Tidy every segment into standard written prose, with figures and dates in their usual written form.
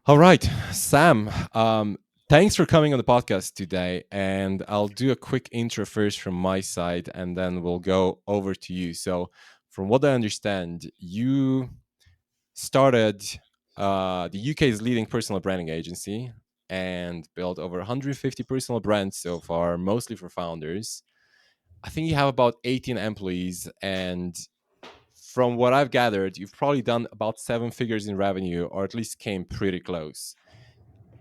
All right, Sam. Thanks for coming on the podcast today, and I'll do a quick intro first from my side, and then we'll go over to you. So, from what I understand, you started the UK's leading personal branding agency and built over 150 personal brands so far, mostly for founders. I think you have about 18 employees, and from what I've gathered, you've probably done about seven figures in revenue, or at least came pretty close.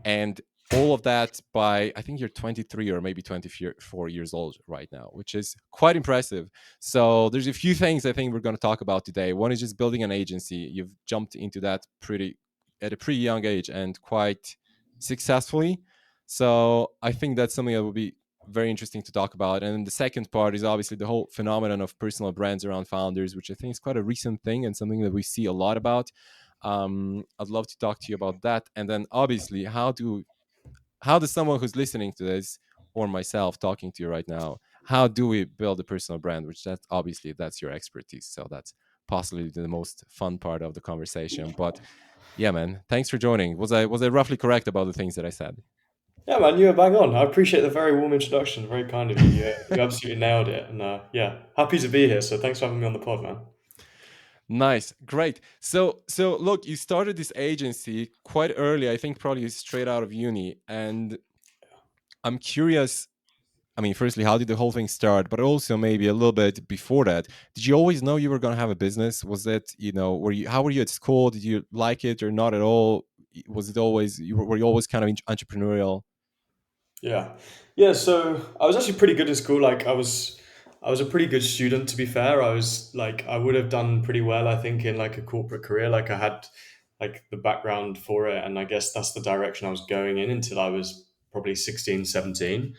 And all of that by, I think you're 23 or maybe 24 years old right now, which is quite impressive. So there's a few things I think we're going to talk about today. One is just building an agency. You've jumped into that pretty at a pretty young age and quite successfully. So I think that's something that will be very interesting to talk about. And then the second part is obviously the whole phenomenon of personal brands around founders, which I think is quite a recent thing and something that we see a lot about. I'd love to talk to you about that. And then obviously, how does someone who's listening to this or myself talking to you right now, how do we build a personal brand? Which that obviously that's your expertise. So that's possibly the most fun part of the conversation. But yeah, man, thanks for joining. Was I roughly correct about the things that I said? Yeah, man, you were bang on. I appreciate the very warm introduction. Very kind of you. You absolutely nailed it. And yeah, happy to be here. So thanks for having me on the pod, man. Nice, great. So look, you started this agency quite early. I think probably straight out of uni, and I'm curious. I mean, firstly, how did the whole thing start? But also maybe a little bit before that. Did you always know you were going to have a business? Was it, were you, how were you at school? Did you like it or not at all? Was it always, were you always kind of entrepreneurial? Yeah, yeah. So I was actually pretty good in school. I was a pretty good student. To be fair, I would have done pretty well. I think in like a corporate career. Like I had like the background for it, and I guess that's the direction I was going in until I was probably 16, 17.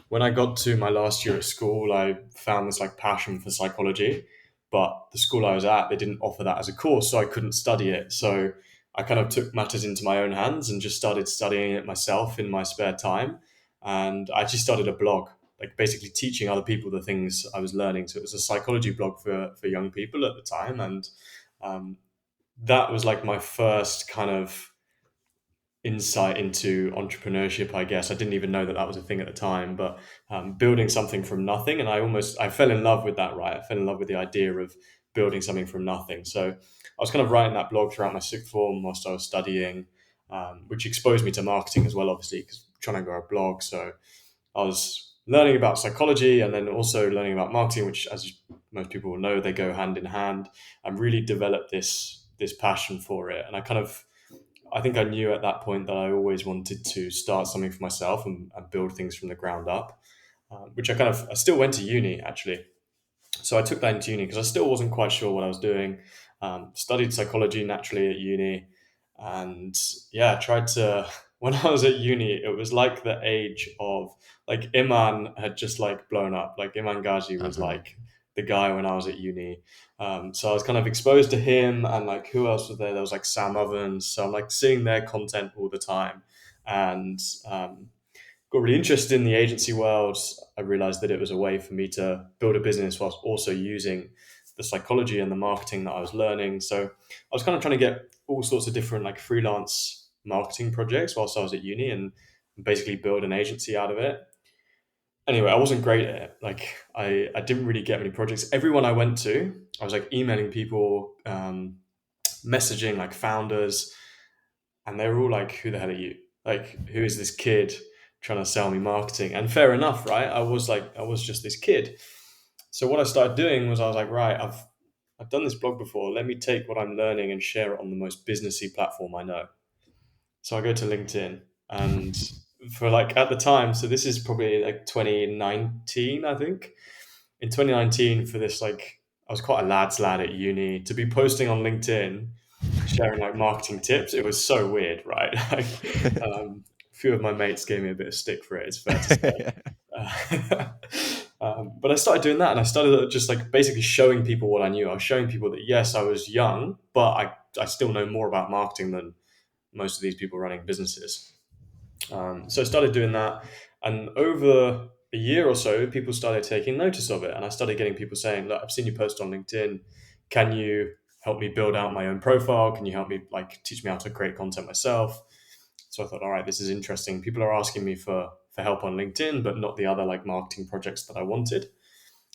When I got to my last year at school, I found this like passion for psychology, but the school I was at, they didn't offer that as a course, so I couldn't study it. So I kind of took matters into my own hands and just started studying it myself in my spare time. And I actually started a blog, like basically teaching other people the things I was learning. So it was a psychology blog for young people at the time. And um, that was like my first kind of insight into entrepreneurship. I guess I didn't even know that that was a thing at the time, but building something from nothing. And I fell in love with that, right? I fell in love with the idea of building something from nothing. So I was kind of writing that blog throughout my sixth form whilst I was studying, which exposed me to marketing as well, obviously, because trying to grow a blog. So I was learning about psychology and then also learning about marketing, which, as most people will know, they go hand in hand. And really developed this passion for it. And I think I knew at that point that I always wanted to start something for myself and build things from the ground up, which I still went to uni actually. So I took that into uni because I still wasn't quite sure what I was doing. Studied psychology naturally at uni, and yeah, tried to. When I was at uni, it was like the age of like Iman had just like blown up. Like Iman Ghazi Uh was huh. like the guy when I was at uni. So I was kind of exposed to him and like who else was there? There was like Sam Ovens. So I'm like seeing their content all the time, and got really interested in the agency world. I realized that it was a way for me to build a business whilst also using the psychology and the marketing that I was learning. So I was kind of trying to get all sorts of different like freelance marketing projects whilst I was at uni and basically build an agency out of it. Anyway, I wasn't great at it. Like I didn't really get many projects. Everyone I went to, I was like emailing people, messaging like founders, and they were all like, "Who the hell are you? Like, who is this kid trying to sell me marketing?" And fair enough, right? I was just this kid. So what I started doing was I was like, right, I've done this blog before. Let me take what I'm learning and share it on the most businessy platform I know. So I go to LinkedIn, and for like at the time, so this is probably like 2019, I think. In 2019, for this like I was quite a lad's lad at uni to be posting on LinkedIn sharing like marketing tips. It was so weird, right? A few of my mates gave me a bit of stick for it. It's fair to say. But I started doing that, and I started just like basically showing people what I knew. I was showing people that yes, I was young, but I still know more about marketing than most of these people running businesses. So I started doing that, and over a year or so, people started taking notice of it, and I started getting people saying, "Look, I've seen you post on LinkedIn. Can you?" help me build out my own profile? Can you help me like teach me how to create content myself? So I thought, all right, this is interesting. People are asking me for help on LinkedIn, but not the other like marketing projects that I wanted.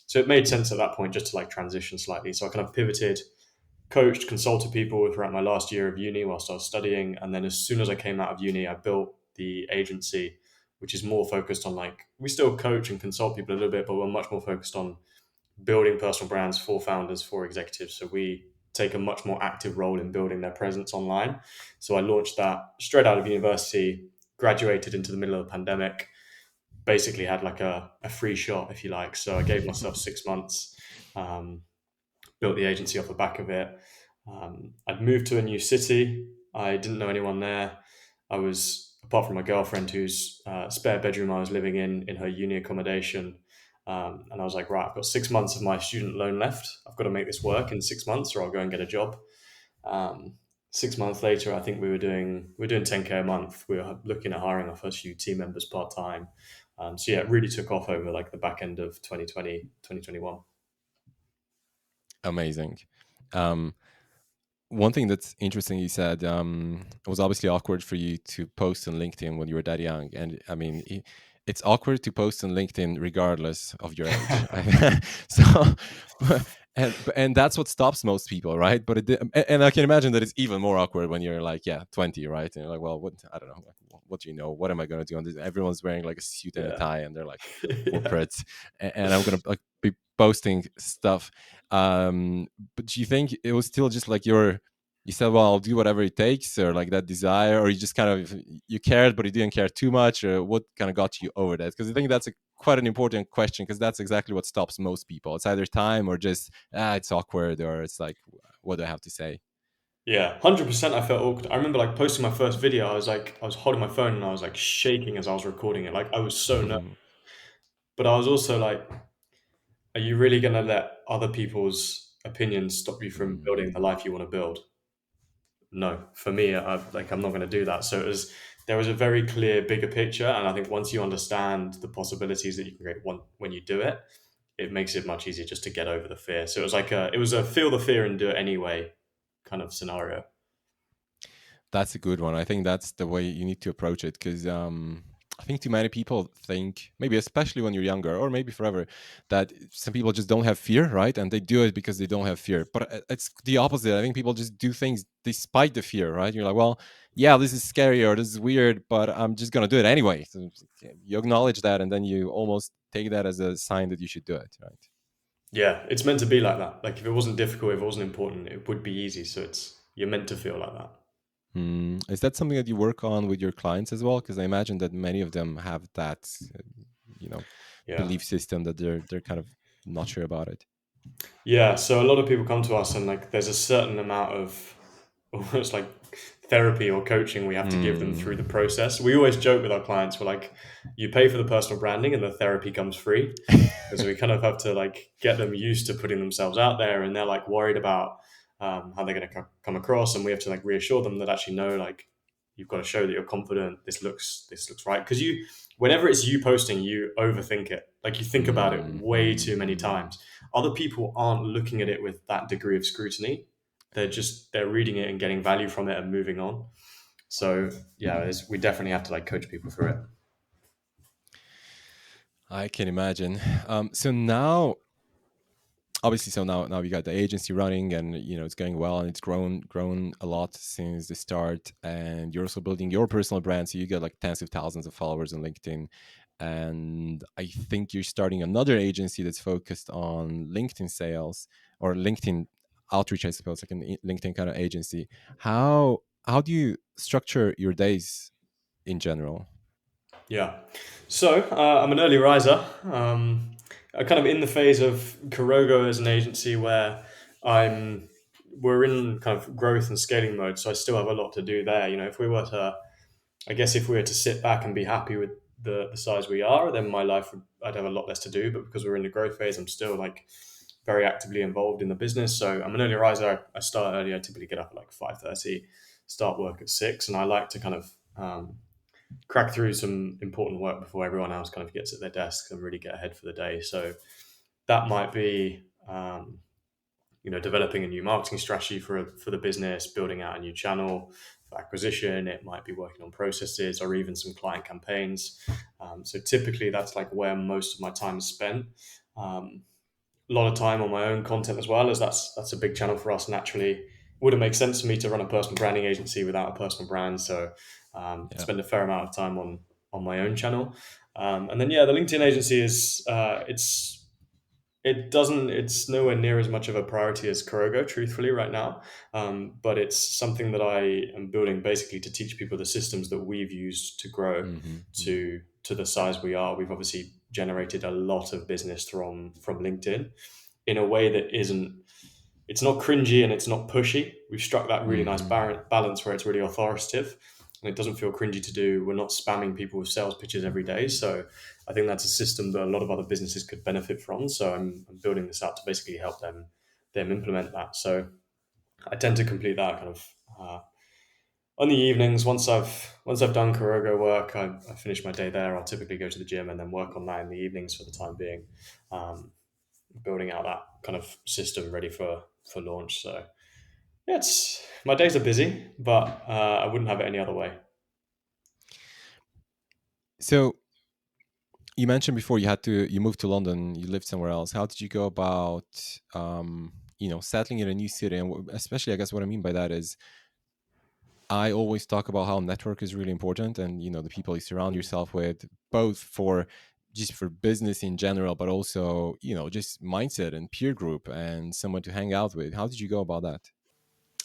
So it made sense at that point just to like transition slightly. So I kind of pivoted, coached, consulted people throughout my last year of uni whilst I was studying. And then as soon as I came out of uni, I built the agency, which is more focused on like, we still coach and consult people a little bit, but we're much more focused on building personal brands for founders, for executives. So we take a much more active role in building their presence online. So I launched that straight out of university, graduated into the middle of the pandemic, basically had like a free shot, if you like. So I gave myself 6 months, um, built the agency off the back of it. I'd moved to a new city. I didn't know anyone there. I was, apart from my girlfriend, whose spare bedroom I was living in her uni accommodation. And I was like, right, I've got 6 months of my student loan left. I've got to make this work in 6 months, or I'll go and get a job. Um, 6 months later, I think we were doing 10K a month. We were looking at hiring our first few team members part time. So yeah, it really took off over like the back end of 2020, 2021. Amazing. Um, One thing that's interesting, you said it was obviously awkward for you to post on LinkedIn when you were that young, and I mean, it's awkward to post on LinkedIn regardless of your age. So, and that's what stops most people, right? But and I can imagine that it's even more awkward when you're like, yeah, 20, right? And you're like, well, what, I don't know, like, what do you know? What am I going to do on this? Everyone's wearing like a suit and a Yeah. tie, and they're like Yeah. corporate, and I'm gonna like be posting stuff. But do you think it was still just like you said, well, I'll do whatever it takes, or like that desire, or you just kind of, you cared but you didn't care too much, or what kind of got you over that? Because I think that's quite an important question, because that's exactly what stops most people. It's either time or just it's awkward, or it's like, what do I have to say? Yeah, 100%. I felt awkward. I remember like posting my first video. I was holding my phone and I was like shaking as I was recording it. Like I was so nervous, but I was also like, are you really going to let other people's opinions stop you from building the Mm. life you want to build? No, for me, I'm not going to do that. So there was a very clear bigger picture, and I think once you understand the possibilities that you can create when you do it, it makes it much easier just to get over the fear. So it was a feel the fear and do it anyway kind of scenario. That's a good one. I think that's the way you need to approach it, because I think too many people think, maybe especially when you're younger, or maybe forever, that some people just don't have fear, right? And they do it because they don't have fear. But it's the opposite. I think people just do things despite the fear, right? You're like, well, yeah, this is scary or this is weird, but I'm just gonna do it anyway. So you acknowledge that, and then you almost take that as a sign that you should do it, right? Yeah, it's meant to be like that. Like if it wasn't difficult, if it wasn't important, it would be easy. So you're meant to feel like that. Is that something that you work on with your clients as well? Because I imagine that many of them have that, you know, Yeah. belief system that they're kind of not sure about it. Yeah, so a lot of people come to us and like there's a certain amount of almost like therapy or coaching we have to give them through the Hmm. process. We always joke with our clients, we're like, you pay for the personal branding and the therapy comes free. Because we kind of have to like get them used to putting themselves out there and they're like worried about how they're going to come across, and we have to like reassure them that actually no, like you've got to show that you're confident. This looks right, because you, whenever it's you posting, you overthink it. Like you think about it way too many Hmm. times. Other people aren't looking at it with that degree of scrutiny. They're reading it and getting value from it and moving on. So yeah, we definitely have to like coach people through it. I can imagine. So now, obviously, so now you got the agency running, and it's going well, and it's grown a lot since the start, and you're also building your personal brand, so you get like tens of thousands of followers on LinkedIn. And I think you're starting another agency that's focused on LinkedIn sales, or LinkedIn outreach, I suppose, like an LinkedIn kind of agency. How do you structure your days in general? Yeah. So I'm an early riser. I'm kind of in the phase of Kurogo as an agency where I'm we're in kind of growth and scaling mode. So I still have a lot to do there. You know, if we were to sit back and be happy with the size we are, then my life I'd have a lot less to do. But because we're in the growth phase, I'm still like very actively involved in the business. So I'm an early riser. I start early. I typically get up at like 5:30, start work at 6, and I like to kind of crack through some important work before everyone else kind of gets at their desks and really get ahead for the day. So that might be developing a new marketing strategy for the business, building out a new channel for acquisition. It might be working on processes or even some client campaigns. So typically, that's like where most of my time is spent. Um, a lot of time on my own content as well, as that's a big channel for us. Naturally, it wouldn't make sense for me to run a personal branding agency without a personal brand. So Yeah. spend a fair amount of time on my own channel. And then yeah, the LinkedIn agency is it's nowhere near as much of a priority as Kurogo, truthfully, right now. But it's something that I am building basically to teach people the systems that we've used to grow Hmm. to the size we are. We've obviously generated a lot of business from LinkedIn in a way that isn't it's not cringy and it's not pushy. We've struck that really nice Hmm. balance where it's really authoritative and it doesn't feel cringy to do. We're not spamming people with sales pitches every day. So I think that's a system that a lot of other businesses could benefit from. So I'm building this out to basically help them implement that. So I tend to complete that kind of on the evenings. Once I've done Kurogo work, I finish my day there. I'll typically go to the gym and then work on that in the evenings for the time being. Um, Building out that kind of system ready for launch. So yeah, it's my days are busy, but I wouldn't have it any other way. So you mentioned before you moved to London, you lived somewhere else. How did you go about settling in a new city? And especially, I guess what I mean by that is I always talk about how network is really important, and the people you surround Mm. yourself with, both for just for business in general, but also just mindset and peer group and someone to hang out with. How did you go about that?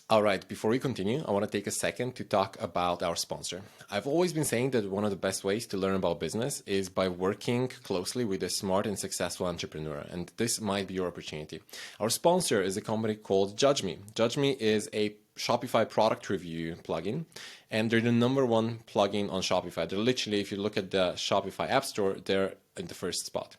All right, before we continue, I want to take a second to talk about our sponsor. I've always been saying that one of the best ways to learn about business is by working closely with a smart and successful entrepreneur, and this might be your opportunity. Our sponsor is a company called Judge Me. Judge Me is a Shopify product review plugin, and they're the number one plugin on Shopify. They're literally, if you look at the Shopify App Store, they're in the first spot.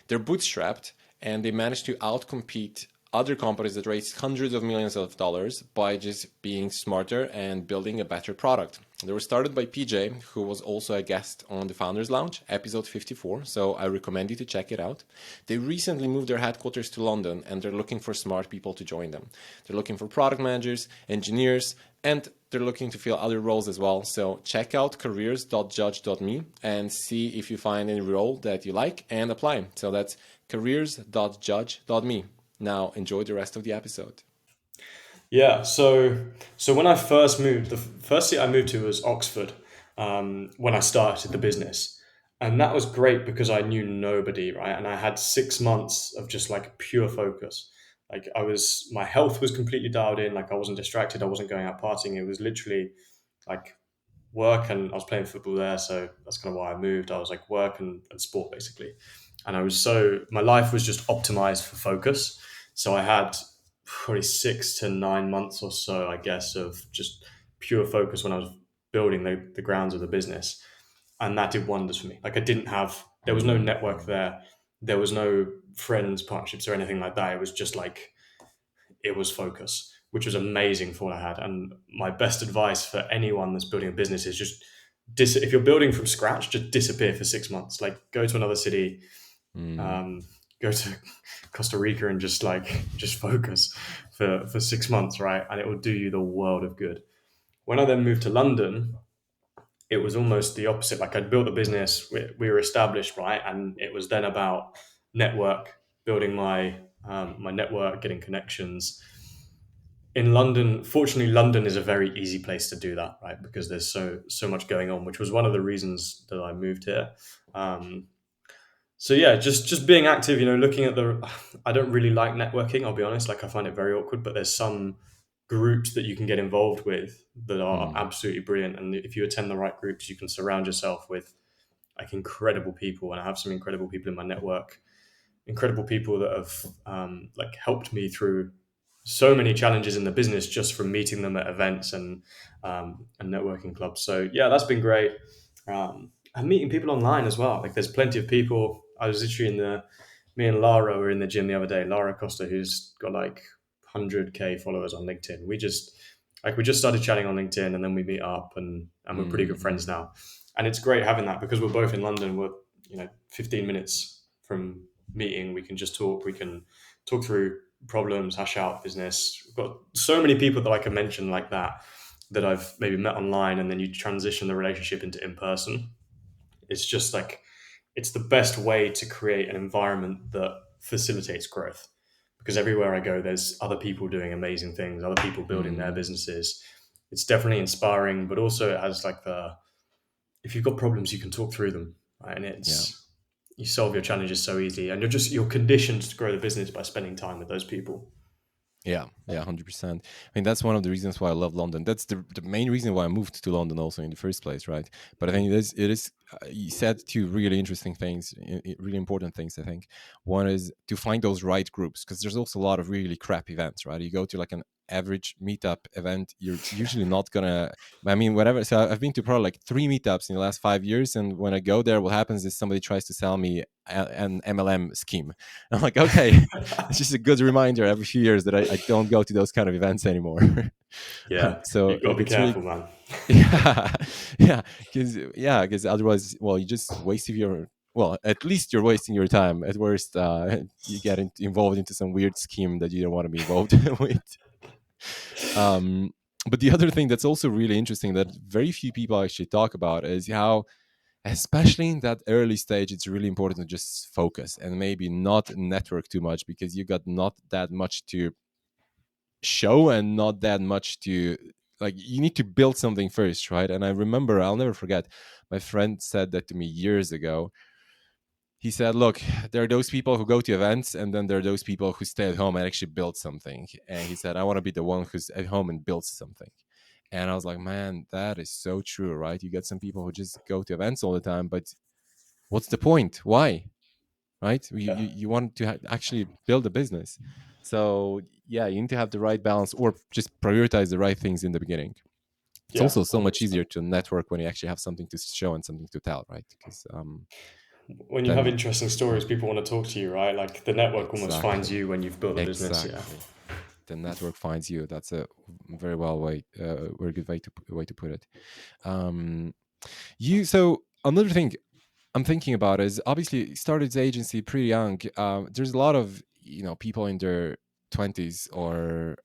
They're bootstrapped, and they managed to outcompete other companies that raised hundreds of millions of dollars by just being smarter and building a better product. They were started by PJ, who was also a guest on the Founders Lounge, episode 54, so I recommend you to check it out. They recently moved their headquarters to London, and they're looking for smart people to join them. They're looking for product managers, engineers, and they're looking to fill other roles as well. So check out careers.judge.me and see if you find any role that you like and apply. So that's careers.judge.me. Now enjoy the rest of the episode. Yeah. So when I first moved, the first city I moved to was Oxford. When I started the business, and that was great because I knew nobody, right? And I had 6 months of just like pure focus. Like my health was completely dialed in. Like I wasn't distracted. I wasn't going out partying. It was literally like work, and I was playing football there, so that's kind of why I moved. I was like work and sport basically, and my life was just optimized for focus. So I had probably 6 to 9 months or so, I guess, of just pure focus when I was building the grounds of the business, and that did wonders for me. Like there was no network Mm-hmm. there, there was no friends, partnerships, or anything like that. It was just like it was focus, which was amazing for what I had. And my best advice for anyone that's building a business is just if you're building from scratch, just disappear for 6 months. Like go to another city, Mm. um, go to Costa Rica, and just focus for 6 months, right? And it will do you the world of good. When I then moved to London, it was almost the opposite. Like I'd built a business, we were established, right, and it was then about network, building my network, getting connections in London. Fortunately, London is a very easy place to do that, right? Because there's so much going on, which was one of the reasons that I moved here. Um, so yeah, just being active, looking at the. I don't really like networking. I'll be honest. Like I find it very awkward. But there's some groups that you can get involved with that are Mm. absolutely brilliant. And if you attend the right groups, you can surround yourself with like incredible people. And I have some incredible people in my network, incredible people that have like helped me through so many challenges in the business just from meeting them at events and networking clubs. So yeah, that's been great. And meeting people online as well. Like there's plenty of people. I was literally me and Lara were in the gym the other day. Lara Costa, who's got like 100K followers on LinkedIn. We just started chatting on LinkedIn, and then we meet up, and we're pretty good friends Mm-hmm. now. And it's great having that because we're both in London. We're 15 minutes from meeting. We can just talk. We can talk through problems, hash out business. We've got so many people that I can mention like that that I've maybe met online, and then you transition the relationship into in person. It's just like it's the best way to create an environment that facilitates growth. Because everywhere I go, there's other people doing amazing things, other people building their Mm, businesses. It's definitely inspiring, but also it has like the if you've got problems, you can talk through them, right? And yeah. it's you solve your challenges so easily, and you're conditioned to grow the business by spending time with those people. Yeah, yeah, 100%. I mean, that's one of the reasons why I love London. That's the main reason why I moved to London also in the first place, right? But I think it is you said two really interesting things, really important things, I think. One is to find those right groups, because there's also a lot of really crap events, right? You go to like an average meetup event, you're usually not gonna, I mean, whatever. So I've been to probably like 3 meetups in the last 5 years, and when I go there, what happens is somebody tries to sell me an MLM scheme. I'm like, okay, it's just a good reminder every few years that I don't go to those kind of events anymore. Yeah, So you've got to be it's really, careful, man. yeah, yeah, because otherwise, well, you just wasting your, well, at least you're wasting your time. At worst, you get involved into some weird scheme that you don't want to be involved with. Um, but the other thing that's also really interesting that very few people actually talk about is how, especially in that early stage, it's really important to just focus and maybe not network too much, because you got not that much to show and not that much to, like, you need to build something first, right? And I remember, I'll never forget, my friend said that to me years ago. He said, look, there are those people who go to events, and then there are those people who stay at home and actually build something. And he said, I want to be the one who's at home and builds something. And I was like, man, that is so true, right? You get some people who just go to events all the time, but what's the point? Why? Right? Yeah, You want to actually build a business. So, yeah, you need to have the right balance, or just prioritize the right things in the beginning. It's yeah, also so much 100%. easier to network when you actually have something to show and something to tell, right? Because When you have then, interesting stories, people want to talk to you, right? Like the network almost finds exactly, you when you've built a business. Yeah, exactly, the network finds you. That's a very good way to put it. Um, so another thing I'm thinking about is, obviously started the agency pretty young. There's a lot of people in their 20s, or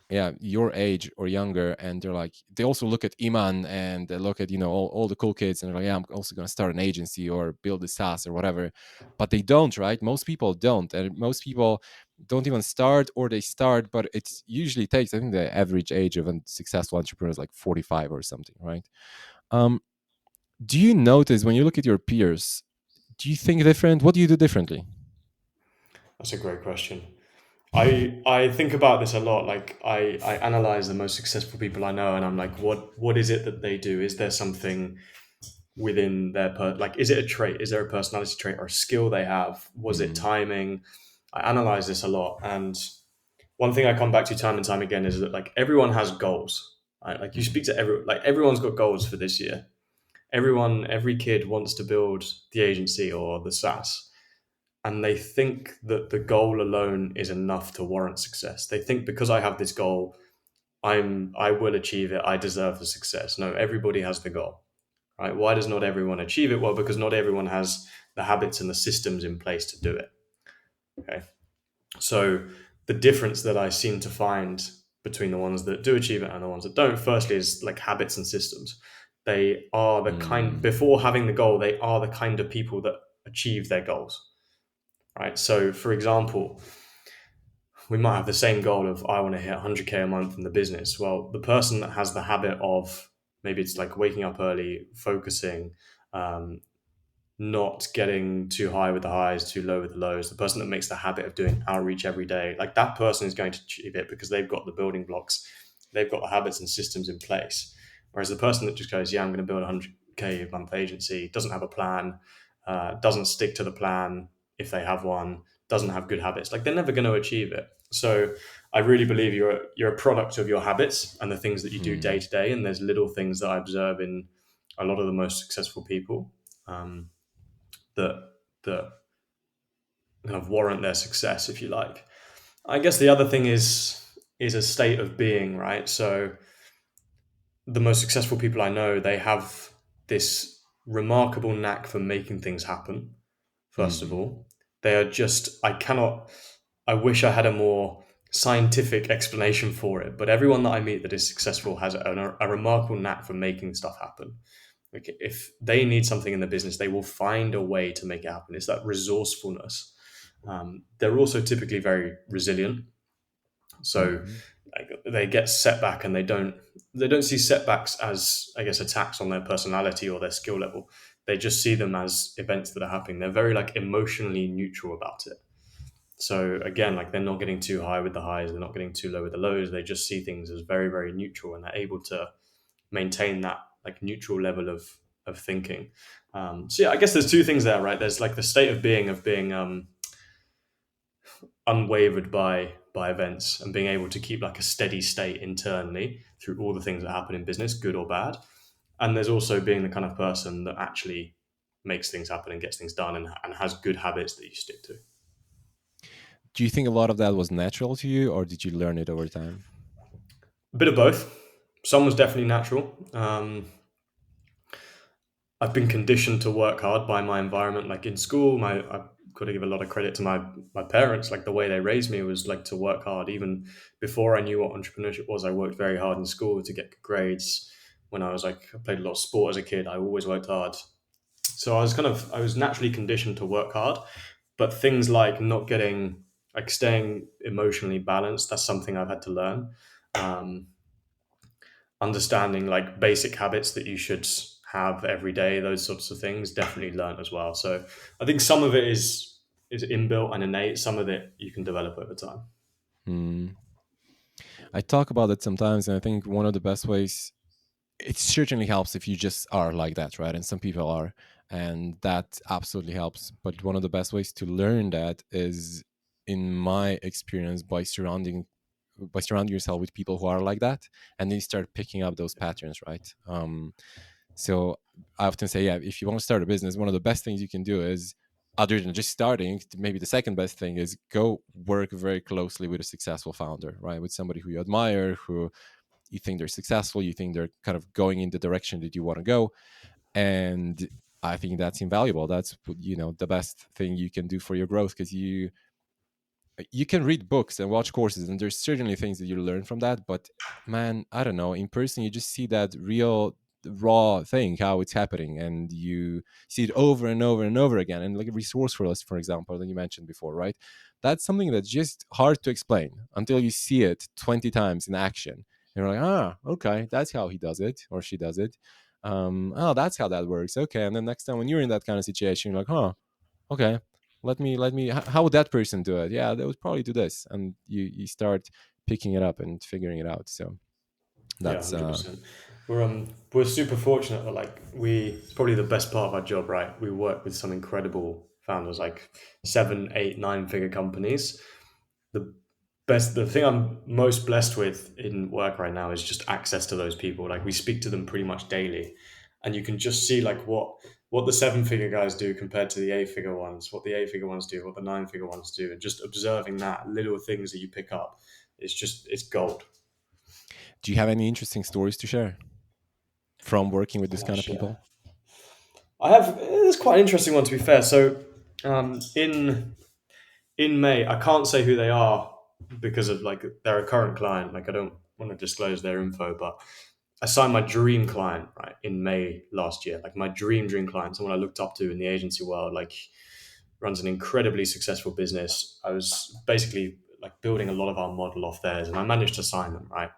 yeah, your age or younger, and they're like, they also look at Iman and they look at all the cool kids, and they're like, yeah, I'm also going to start an agency or build a SaaS or whatever. But they don't, right? Most people don't, and most people don't even start, or they start, but it usually takes, I think the average age of a successful entrepreneur is like 45 or something, right? um do you notice, when you look at your peers, do you think different? What do you do differently? that's a great question. I think about this a lot. Like I analyze the most successful people I know, and I'm like, what is it that they do? Is there something within their like? Is it a trait? Is there a personality trait or a skill they have? Was it Mm, timing? I analyze this a lot, and one thing I come back to time and time again is that like everyone has goals. Right? Like you mm, speak to everyone's got goals for this year. Every kid wants to build the agency or the SaaS, and they think that the goal alone is enough to warrant success. They think because I have this goal, I will achieve it. I deserve the success. No, everybody has the goal, right? Why does not everyone achieve it? Well, because not everyone has the habits and the systems in place to do it. Okay, so the difference that I seem to find between the ones that do achieve it and the ones that don't, firstly, is like habits and systems. They are the kind, mm, before having the goal, they are the kind of people that achieve their goals, right? So, for example, we might have the same goal of I want to hit 100K a month in the business. Well, the person that has the habit of maybe it's like waking up early, focusing, um, not getting too high with the highs, too low with the lows, the person that makes the habit of doing outreach every day, like that person is going to achieve it because they've got the building blocks, they've got the habits and systems in place. Whereas the person that just goes, yeah, I'm going to build a 100K a month agency, doesn't have a plan, doesn't stick to the plan if they have one, doesn't have good habits, like they're never going to achieve it. So I really believe you're a product of your habits and the things that you do day mm. to day. And there's little things that I observe in a lot of the most successful people. Um, that that kind of warrant their success, if you like. I guess the other thing is a state of being, right? So the most successful people I know, they have this remarkable knack for making things happen. First of Mhm. all, they are just I wish I had a more scientific explanation for it. But everyone that I meet that is successful has a remarkable knack for making stuff happen. Like if they need something in the business, they will find a way to make it happen. It's that resourcefulness. They're also typically very resilient, so Hmm. like, they get setback and they don't see setbacks as, I guess, attacks on their personality or their skill level. They just see them as events that are happening. They're very like emotionally neutral about it. So again, like they're not getting too high with the highs, they're not getting too low with the lows. They just see things as very, very neutral, and they're able to maintain that like neutral level of thinking. So yeah, I guess there's two things there, right? There's like the state of being unwavered by events and being able to keep like a steady state internally through all the things that happen in business, good or bad. And there's also being the kind of person that actually makes things happen and gets things done, and has good habits that you stick to. Do you think a lot of that was natural to you, or did you learn it over time? A bit of both. Some was definitely natural. I've been conditioned to work hard by my environment. Like in school, I've got to give a lot of credit to my parents. Like the way they raised me was like to work hard. Even before I knew what entrepreneurship was, I worked very hard in school to get good grades. When I played a lot of sport as a kid. I always worked hard. So I was naturally conditioned to work hard. But things like not getting, like staying emotionally balanced, that's something I've had to learn. Um, Understanding like basic habits that you should have every day, those sorts of things, definitely learned as well. So I think some of it is inbuilt and innate. Some of it you can develop over time. Hmm. I talk about it sometimes, and I think one of the best ways, it certainly helps if you just are like that, right? And some people are, and that absolutely helps. But one of the best ways to learn that is, in my experience, by surrounding yourself with people who are like that, and then you start picking up those patterns, right? So I often say, yeah, if you want to start a business, one of the best things you can do is, other than just starting, maybe the second best thing is go work very closely with a successful founder, right? With somebody who you admire, who you think they're successful, you think they're kind of going in the direction that you want to go. And I think that's invaluable. That's, the best thing you can do for your growth, because you can read books and watch courses, and there's certainly things that you learn from that. But man, I don't know, in person you just see that real raw thing, how it's happening, and you see it over and over and over again. And like resourcefulness, for example, that you mentioned before, right? That's something that's just hard to explain until you see it 20 times in action, and you're like, ah, okay, that's how he does it or she does it. Oh, that's how that works. Okay. And then next time when you're in that kind of situation, you're like, huh, okay, let me how would that person do it? Yeah, they would probably do this, and you start picking it up and figuring it out. So Yeah, that's 100%. We're super fortunate that like it's probably the best part of our job, right? We work with some incredible founders, like 7, 8, 9 figure companies. The the thing I'm most blessed with in work right now is just access to those people. Like we speak to them pretty much daily, and you can just see like what the 7 figure guys do compared to the 8 figure ones, what the 8 figure ones do, what the 9 figure ones do, and just observing that little things that you pick up, it's gold. do you have any interesting stories to share from working with this And I kind of share. people? I have. It's quite an interesting one, to be fair. So, in May, I can't say who they are because of like they're a current client. Like I don't want to disclose their info, but I signed my dream client right in May last year. Like my dream client, someone I looked up to in the agency world. Like runs an incredibly successful business. I was basically like building a lot of our model off theirs, and I managed to sign them. Right,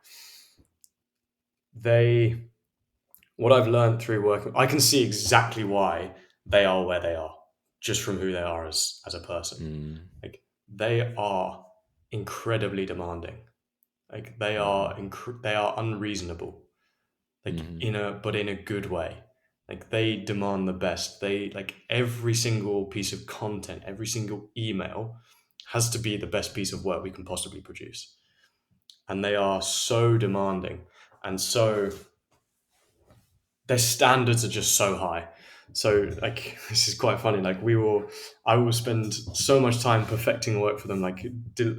they what I've learned through working, I can see exactly why they are where they are just from who they are as a person. Mm, Like they are incredibly demanding. Like mm, they are unreasonable. Like mm, in a good way. Like they demand the best. They like every single piece of content, every single email has to be the best piece of work we can possibly produce. And they are so demanding and so their standards are just so high. So like this is quite funny. I will spend so much time perfecting work for them, like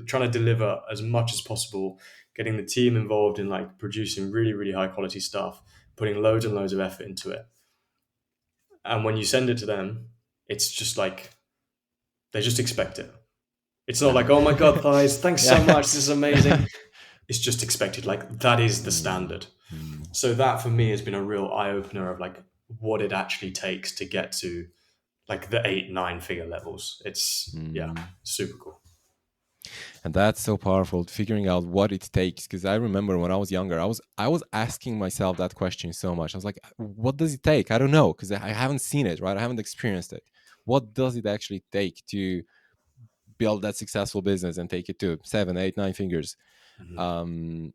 trying to deliver as much as possible, getting the team involved in like producing really really high quality stuff, putting loads and loads of effort into it. And when you send it to them, it's just like they just expect it. It's not like, oh my God, thighs, thanks so Yeah. much, this is amazing. It's just expected. Like that is the Mm, standard. mm, So that for me has been a real eye opener of like what it actually takes to get to like the 8, 9 figure levels. It's yeah, mm. super cool. And that's so powerful, figuring out what it takes. Because I remember when I was younger, I was asking myself that question so much. I was like, what does it take? I don't know, because I haven't seen it, right? I haven't experienced it. What does it actually take to build that successful business and take it to 7, 8, 9 fingers? Mhm. Um,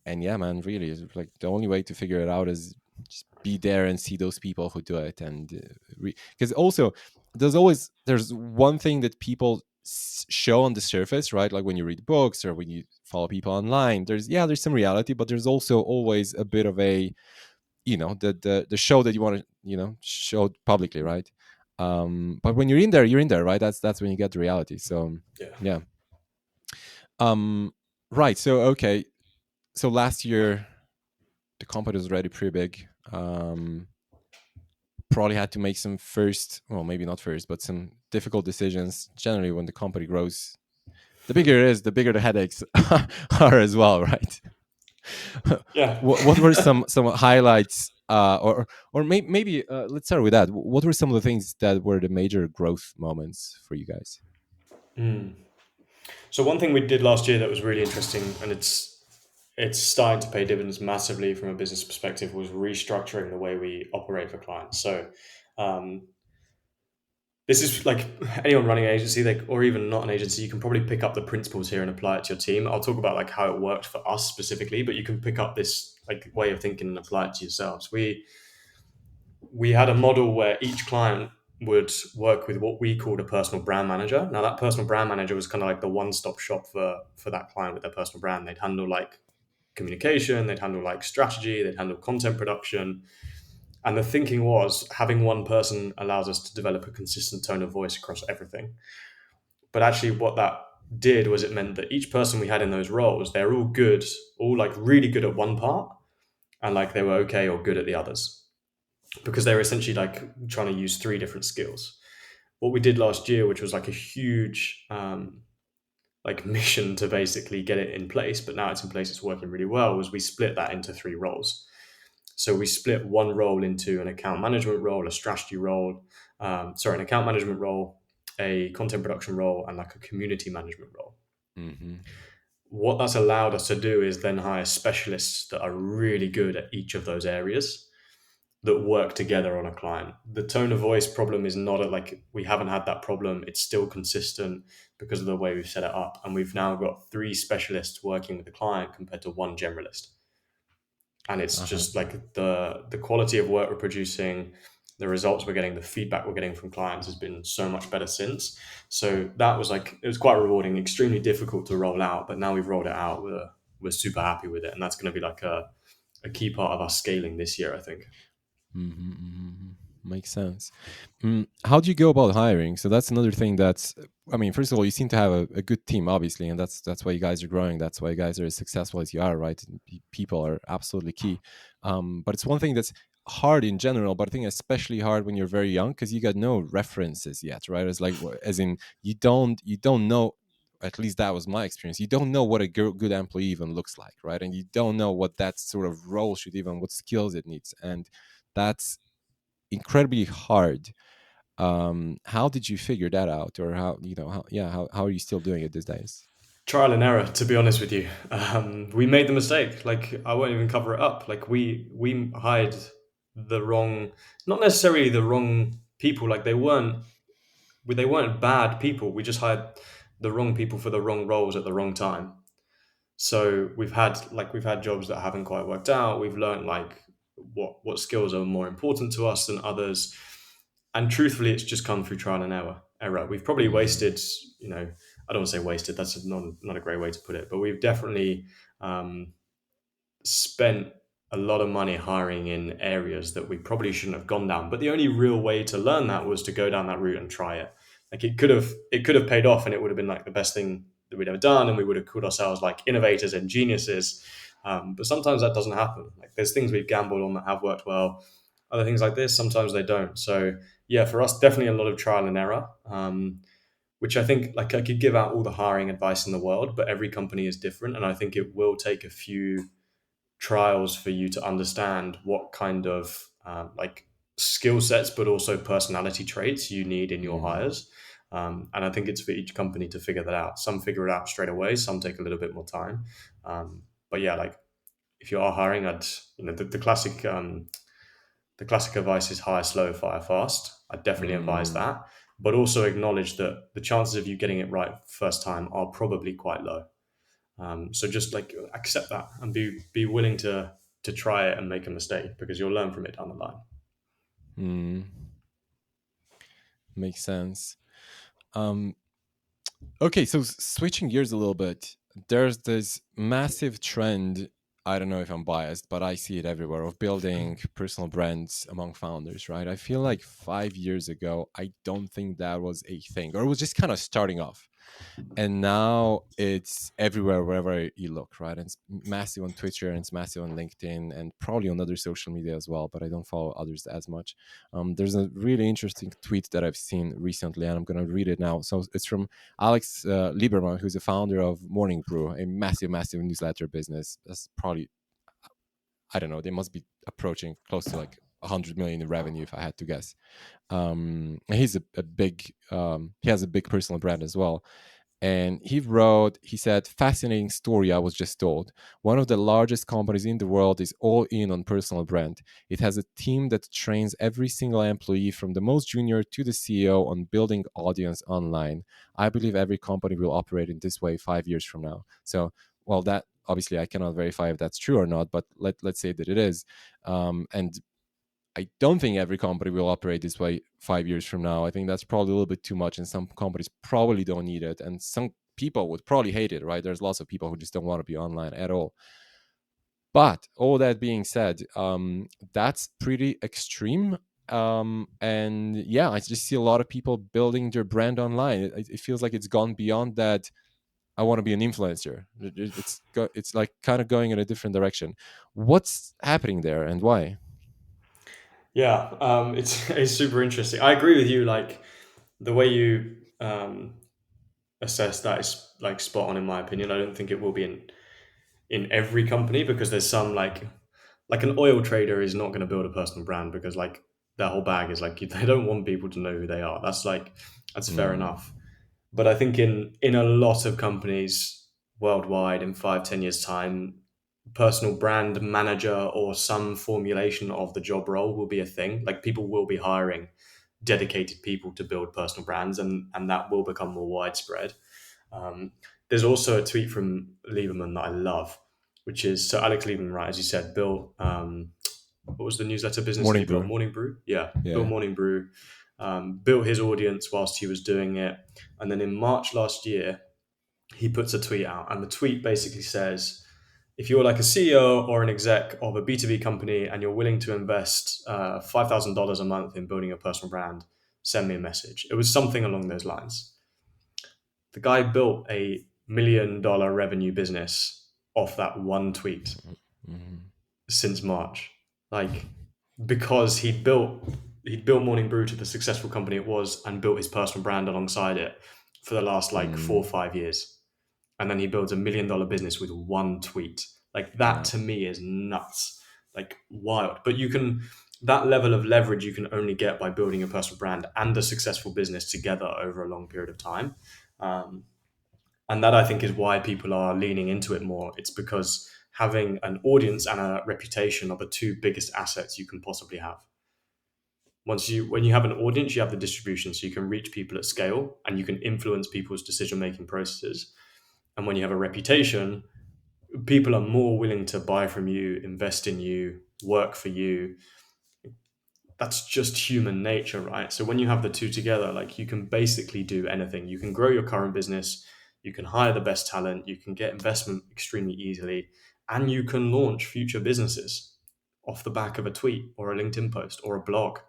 and yeah, man, really, it's like the only way to figure it out is just be there and see those people who do it. And because also there's one thing that people show on the surface, right? Like when you read books or when you follow people online, there's some reality, but there's also always a bit of a, the show that you want to, show publicly, right? But when you're in there, right? That's when you get the reality. So Yeah. yeah. um right, so okay, so last year the company was already pretty big. Probably had to make some first, well, maybe not first, but some difficult decisions. Generally, when the company grows, the bigger it is, the bigger the headaches are as well, right? Yeah. What were some highlights, or maybe let's start with that. What were some of the things that were the major growth moments for you guys? Mm. So one thing we did last year that was really interesting, and it's starting to pay dividends massively from a business perspective, was restructuring the way we operate for clients. So um, this is like anyone running an agency, like, or even not an agency, you can probably pick up the principles here and apply it to your team. I'll talk about like how it worked for us specifically, but you can pick up this like way of thinking and apply it to yourselves. We had a model where each client would work with what we called a personal brand manager. Now that personal brand manager was kind of like the one-stop shop for that client with their personal brand. They'd handle like communication, they'd handle like strategy, they'd handle content production. And the thinking was having one person allows us to develop a consistent tone of voice across everything. But actually, what that did was it meant that each person we had in those roles, they're all good, all like really good at one part, and like they were okay or good at the others because they were essentially like trying to use three different skills. What we did last year, which was like a huge like mission to basically get it in place, but now it's in place, it's working really well, was we split that into three roles. So we split one role into an account management role, a strategy role, an account management role, a content production role, and like a community management role. Mm-hmm. What that's allowed us to do is then hire specialists that are really good at each of those areas that work together on a client. The tone of voice problem is not like we haven't had that problem. It's still consistent because of the way we've set it up. And we've now got three specialists working with the client compared to one generalist. And it's Uh-huh. just like the quality of work we're producing, the results we're getting, the feedback we're getting from clients has been so much better since. So that was like it was quite rewarding, extremely difficult to roll out, but now we've rolled it out. We're super happy with it, and that's going to be like a key part of our scaling this year, I think. Mm-hmm, mm-hmm. Makes sense. How do you go about hiring? So that's another thing that's, I mean, first of all, you seem to have a good team, obviously, and that's why you guys are growing. That's why you guys are as successful as you are, right? And people are absolutely key. But it's one thing that's hard in general, but I think especially hard when you're very young because you got no references yet, right? It's like, as in, you don't know. At least that was my experience. You don't know what a good employee even looks like, right? And you don't know what that sort of role should even, what skills it needs, and that's incredibly hard. How did you figure that out, or how, how are you still doing it these days? Trial and error, to be honest with you. We made the mistake. Like I won't even cover it up. Like we hired the wrong, not necessarily the wrong people. Like they weren't bad people. We just hired the wrong people for the wrong roles at the wrong time. So we've had jobs that haven't quite worked out. We've learned like what skills are more important to us than others. And truthfully, it's just come through trial and error. We've probably Mm, wasted, I don't want to say wasted. That's not a great way to put it. But we've definitely um, spent a lot of money hiring in areas that we probably shouldn't have gone down. But the only real way to learn that was to go down that route and try it. Like it could have paid off, and it would have been like the best thing that we'd ever done, and we would have called ourselves like innovators and geniuses. But sometimes that doesn't happen. Like there's things we've gambled on that have worked well. Other things like this, sometimes they don't. So yeah, for us, definitely a lot of trial and error. which I think like I could give out all the hiring advice in the world, but every company is different, and I think it will take a few trials for you to understand what kind of like skill sets, but also personality traits you need in your Mm, hires. And I think it's for each company to figure that out. Some figure it out straight away, some take a little bit more time. But yeah, like if you are hiring, I'd the classic advice is hire slow, fire fast. I definitely advise mm, that, but also acknowledge that the chances of you getting it right first time are probably quite low. So just like accept that and be willing to try it and make a mistake because you'll learn from it down the line. mm. Makes sense. Um, okay, so switching gears a little bit, there's this massive trend. I don't know if I'm biased, but I see it everywhere of building personal brands among founders, right? I feel like 5 years ago, I don't think that was a thing, or it was just kind of starting off. And now it's everywhere wherever you look, right? And it's massive on Twitter, and it's massive on LinkedIn, and probably on other social media as well, but I don't follow others as much. There's a really interesting tweet that I've seen recently, and I'm going to read it now. So it's from Alex Lieberman, who's the founder of Morning Brew, a massive newsletter business. That's probably, I don't know, they must be approaching close to like 100 million in revenue if I had to guess. And he's a big he has a big personal brand as well. And he wrote, he said, fascinating story I was just told. One of the largest companies in the world is all in on personal brand. It has a team that trains every single employee from the most junior to the CEO on building audience online. I believe every company will operate in this way 5 years from now. So, well, that obviously I cannot verify if that's true or not, but let's say that it is. And I don't think every company will operate this way 5 years from now. I think that's probably a little bit too much, and some companies probably don't need it, and some people would probably hate it, right? There's lots of people who just don't want to be online at all. But all that being said, that's pretty extreme. And yeah, I just see a lot of people building their brand online. It feels like it's gone beyond that. I want to be an influencer. It's like kind of going in a different direction. What's happening there, and why? Yeah, it's super interesting. I agree with you. Like the way you assess that is like spot on in my opinion. I don't think it will be in every company because there's some like an oil trader is not going to build a personal brand because like their whole bag is like they don't want people to know who they are. That's fair Mm, enough. But I think in a lot of companies worldwide in 5-10 years time, personal brand manager or some formulation of the job role will be a thing. Like people will be hiring dedicated people to build personal brands, and that will become more widespread. um, there's also a tweet from Lieberman that I love, which is so Alex Lieberman, right, as you said, built what was the newsletter business that morning he built? brew. Morning Brew. Yeah, built Yeah. Morning Brew. Built his audience whilst he was doing it, and then in March last year, he puts a tweet out, and the tweet basically says, "If you're like a CEO or an exec of a B2B company and you're willing to invest $5,000 a month in building a personal brand, send me a message." It was something along those lines. The guy built $1 million revenue business off that one tweet Mhm. since March. Like because he'd built Morning Brew to the successful company it was and built his personal brand alongside it for the last like four or Mm, 5 years. And then he builds $1 million business with one tweet. Like that yeah. to me is nuts. Like wild. But you can that level of leverage you can only get by building a personal brand and a successful business together over a long period of time. Um, and that I think is why people are leaning into it more. It's because having an audience and a reputation are the two biggest assets you can possibly have. When you have an audience, you have the distribution, so you can reach people at scale and you can influence people's decision making processes. And when you have a reputation, people are more willing to buy from you, invest in you, work for you. That's just human nature, right? So when you have the two together, like you can basically do anything. You can grow your current business, you can hire the best talent, you can get investment extremely easily, and you can launch future businesses off the back of a tweet or a LinkedIn post or a blog.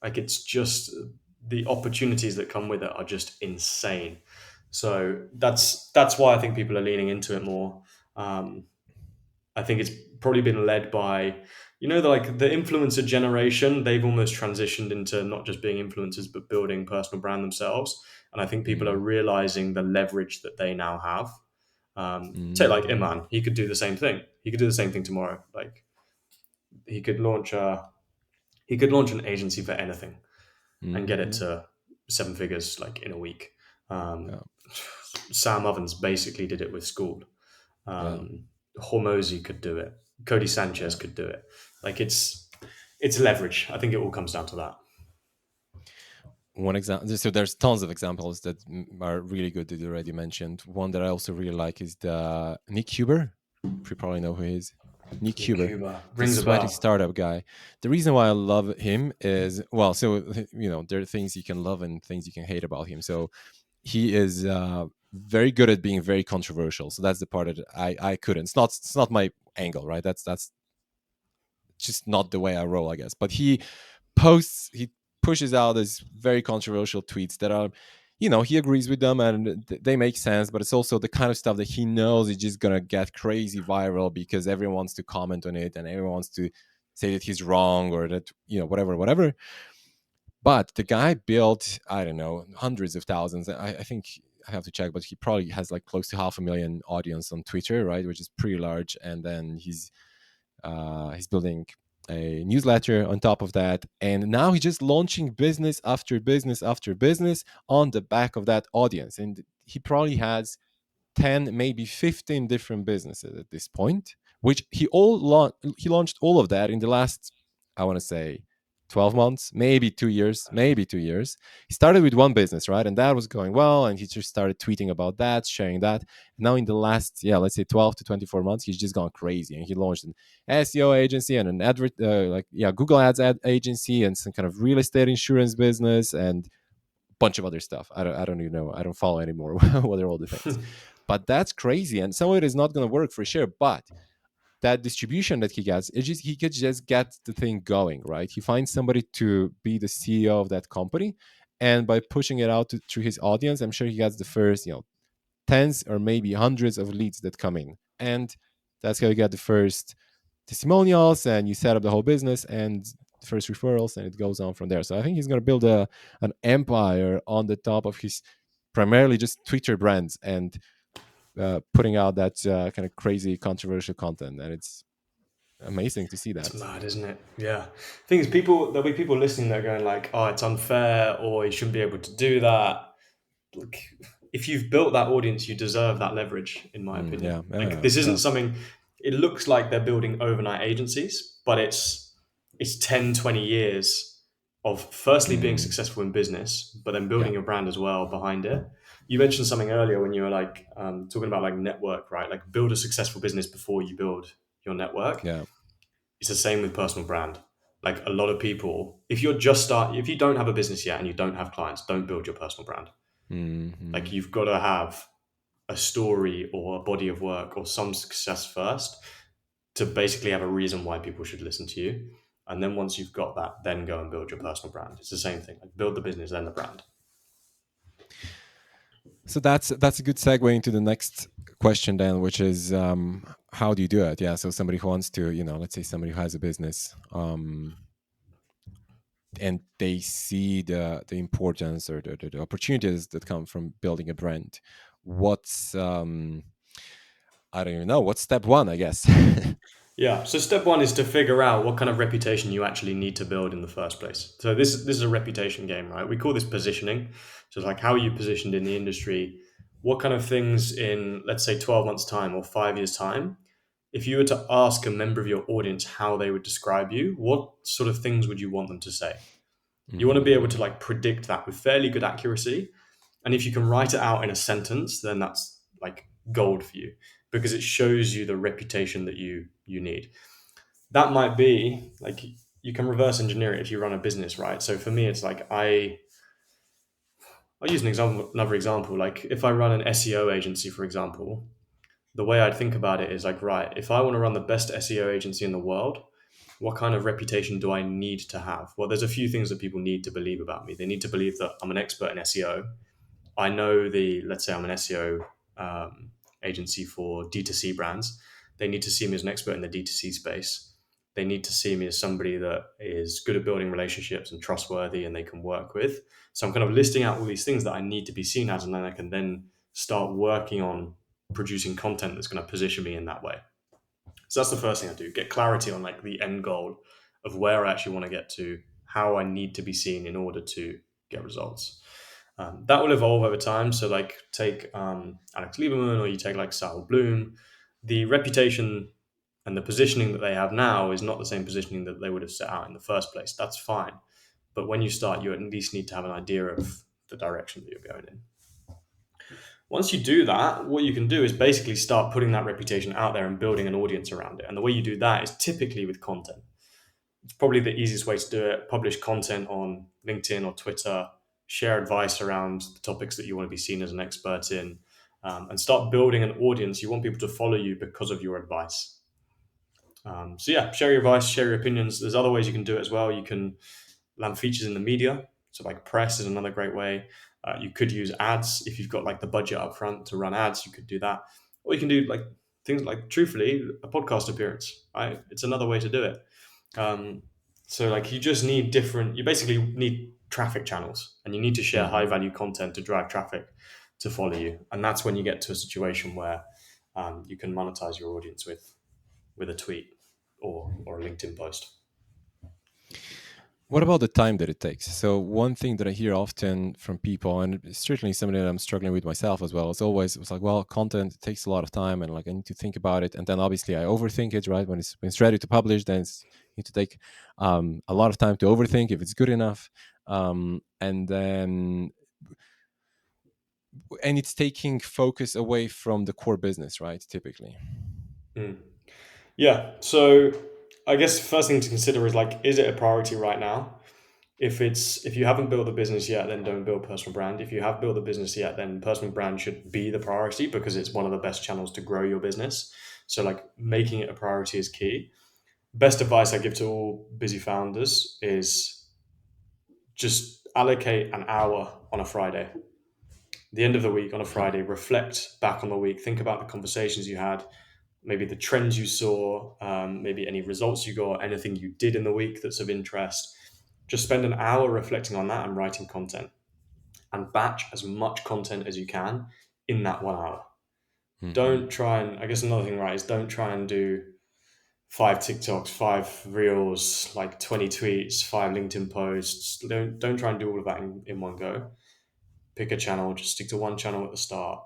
Like it's just the opportunities that come with it are just insane. So that's why I think people are leaning into it more. Um, I think it's probably been led by, like the influencer generation. They've almost transitioned into not just being influencers, but building personal brand themselves. And I think people are Mm, realizing the leverage that they now have. Say like mm, Iman, he could do the same thing. He could do the same thing tomorrow. Like he could launch a he could launch an agency for anything and get it mhm. to seven figures like in a week. Um, Yeah, Sam Ovens basically did it with school. yeah, Hormozy could do it. Cody Sanchez yeah. could do it. Like it's leverage. I think it all comes down to that. One example. So there's tons of examples that are really good that you already mentioned. One that I also really like is the Nick Huber. You probably know who he is. Nick Nick Huber, Cuba the rings a sweaty bell. startup guy. The reason why I love him is, well, so there are things you can love and things you can hate about him. So he is very good at being very controversial. So that's the part that I couldn't. It's not my angle, right? That's just not the way I roll, I guess. But he pushes out these very controversial tweets that are, he agrees with them and they make sense, but it's also the kind of stuff that he knows is just gonna get crazy viral because everyone wants to comment on it and everyone wants to say that he's wrong or that, whatever, whatever. But the guy built, I don't know, hundreds of thousands. I think I have to check, but he probably has like close to 500,000 audience on Twitter, right? Which is pretty large. And then he's building a newsletter on top of that, and now he's just launching business after business after business on the back of that audience. And he probably has 10, maybe 15 different businesses at this point, which he launched all of that in the last, I want to say, 12 months, maybe 2 years. He started with one business, right? And that was going well. And he just started tweeting about that, sharing that. Now, in the last, yeah, let's say 12 to 24 months, he's just gone crazy. And he launched an SEO agency and an Google Ads ad agency and some kind of real estate insurance business and bunch of other stuff. I don't even know. I don't follow anymore what are all the things. But that's crazy. And some of it is not going to work for sure. But that distribution that he gets, he could just get the thing going, right? He finds somebody to be the CEO of that company. And by pushing it out through his audience, I'm sure he gets the first, tens or maybe hundreds of leads that come in. And that's how you get the first testimonials and you set up the whole business and first referrals and it goes on from there. So I think he's going to build an empire on the top of his primarily just Twitter brands and putting out that kind of crazy controversial content. And it's amazing to see It's that. mad, isn't it? Yeah. Thing is, there'll be people listening that are going like, "Oh, it's unfair," or "You shouldn't be able to do that." Like, if you've built that audience, you deserve that leverage, in my opinion. Yeah, Like, yeah, this isn't yeah. something. It looks like they're building overnight agencies, but it's 10, 20 years of firstly being Mm, successful in business, but then yeah, building your brand as well behind it. You mentioned something earlier when you were like talking about like network, right? Like build a successful business before you build your network. yeah. It's the same with personal brand. Like a lot of people, if you don't have a business yet and you don't have clients, don't build your personal brand. Like Mm-hmm. you've got to have a story or a body of work or some success first to basically have a reason why people should listen to you. And then once you've got that, then go and build your personal brand. It's the same thing. Like build the business, then the brand. So that's a good segue into the next question then, which is how do you do it? Yeah, so somebody who wants to, let's say somebody who has a business, and they see the importance or the opportunities that come from building a brand. What's I don't even know. What's step one? I guess. Yeah. So step one is to figure out what kind of reputation you actually need to build in the first place. So this is a reputation game, right? We call this positioning. So it's like how are you positioned in the industry? What kind of things in let's say 12 months time or 5 years time, if you were to ask a member of your audience how they would describe you, what sort of things would you want them to say? You want to be able Mm-hmm. to like predict that with fairly good accuracy. And if you can write it out in a sentence, then that's like gold for you because it shows you the reputation that you need. That might be like you can reverse engineer it if you run a business, right? So for me, it's like I'll use another example. Like if I run an SEO agency, for example, the way I'd think about it is like, right, if I want to run the best SEO agency in the world, what kind of reputation do I need to have? Well, there's a few things that people need to believe about me. They need to believe that I'm an expert in SEO. Let's say I'm an SEO agency for D2C brands. They need to see me as an expert in the D2C space. They need to see me as somebody that is good at building relationships and trustworthy and they can work with. So I'm kind of listing out all these things that I need to be seen as, and then I can then start working on producing content that's going to position me in that way. So that's the first thing I do: get clarity on like the end goal of where I actually want to get to, how I need to be seen in order to get results. That will evolve over time. So like take Alex Lieberman, or you take like Sal Bloom. The reputation and the positioning that they have now is not the same positioning that they would have set out in the first place. That's fine. But when you start, you at least need to have an idea of the direction that you're going in. Once you do that, what you can do is basically start putting that reputation out there and building an audience around it. And the way you do that is typically with content. It's probably the easiest way to do it. Publish content on LinkedIn or Twitter, share advice around the topics that you want to be seen as an expert in, and start building an audience. You want people to follow you because of your advice. So yeah, share your advice, share your opinions. There's other ways you can do it as well. You can land features in the media. So like press is another great way. You could use ads if you've got like the budget up front to run ads. You could do that, or you can do like things like, truthfully, a podcast appearance. Right, it's another way to do it. Um, so like you just need different. You basically need traffic channels, and you need to share high Hmm. value content to drive traffic to follow you. And that's when you get to a situation where you can monetize your audience with a tweet or a LinkedIn post. What about the time that it takes? So one thing that I hear often from people, and it's certainly something that I'm struggling with myself as well, is always it's like, well, content takes a lot of time, and like I need to think about it, and then obviously I overthink it. Right, when it's ready to publish, then it's need to take a lot of time to overthink if it's good enough, and then and it's taking focus away from the core business, right? Typically. Mm. Yeah. So I guess the first thing to consider is like, is it a priority right now? If you haven't built the business yet, then don't build personal brand. If you have built the business yet, then personal brand should be the priority because it's one of the best channels to grow your business. So like making it a priority is key. Best advice I give to all busy founders is just allocate an hour on a Friday, the end of the week on a Friday, reflect back on the week, think about the conversations you had, maybe the trends you saw, maybe any results you got, anything you did in the week that's of interest. Just spend an hour reflecting on that and writing content, and batch as much content as you can in that 1 hour. Hmm. Don't try and, I guess another thing, right, is don't try and do five TikToks, five reels, like 20 tweets, five LinkedIn posts. Don't try and do all of that in one go. Pick a channel, just stick to one channel at the start.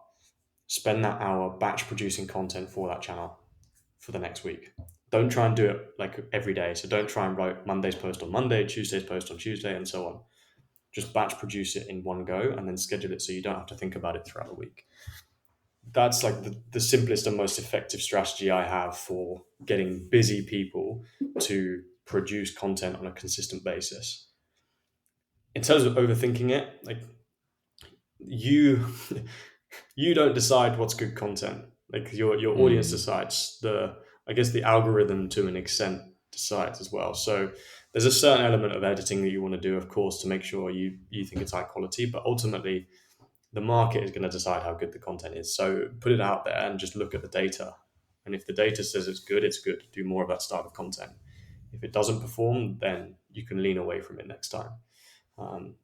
Spend that hour batch producing content for that channel for the next week. Don't try and do it like every day. So don't try and write Monday's post on Monday, Tuesday's post on Tuesday, and so on. Just batch produce it in one go and then schedule it so you don't have to think about it throughout the week. That's like the simplest and most effective strategy I have for getting busy people to produce content on a consistent basis. In terms of overthinking it, like you you don't decide what's good content. Like your audience Mm. decides. The I guess the algorithm to an extent decides as well. So there's a certain element of editing that you want to do, of course, to make sure you think it's high quality. But ultimately, the market is going to decide how good the content is. So put it out there and just look at the data. And if the data says it's good, it's good. Do more of that style of content. If it doesn't perform, then you can lean away from it next time. Um,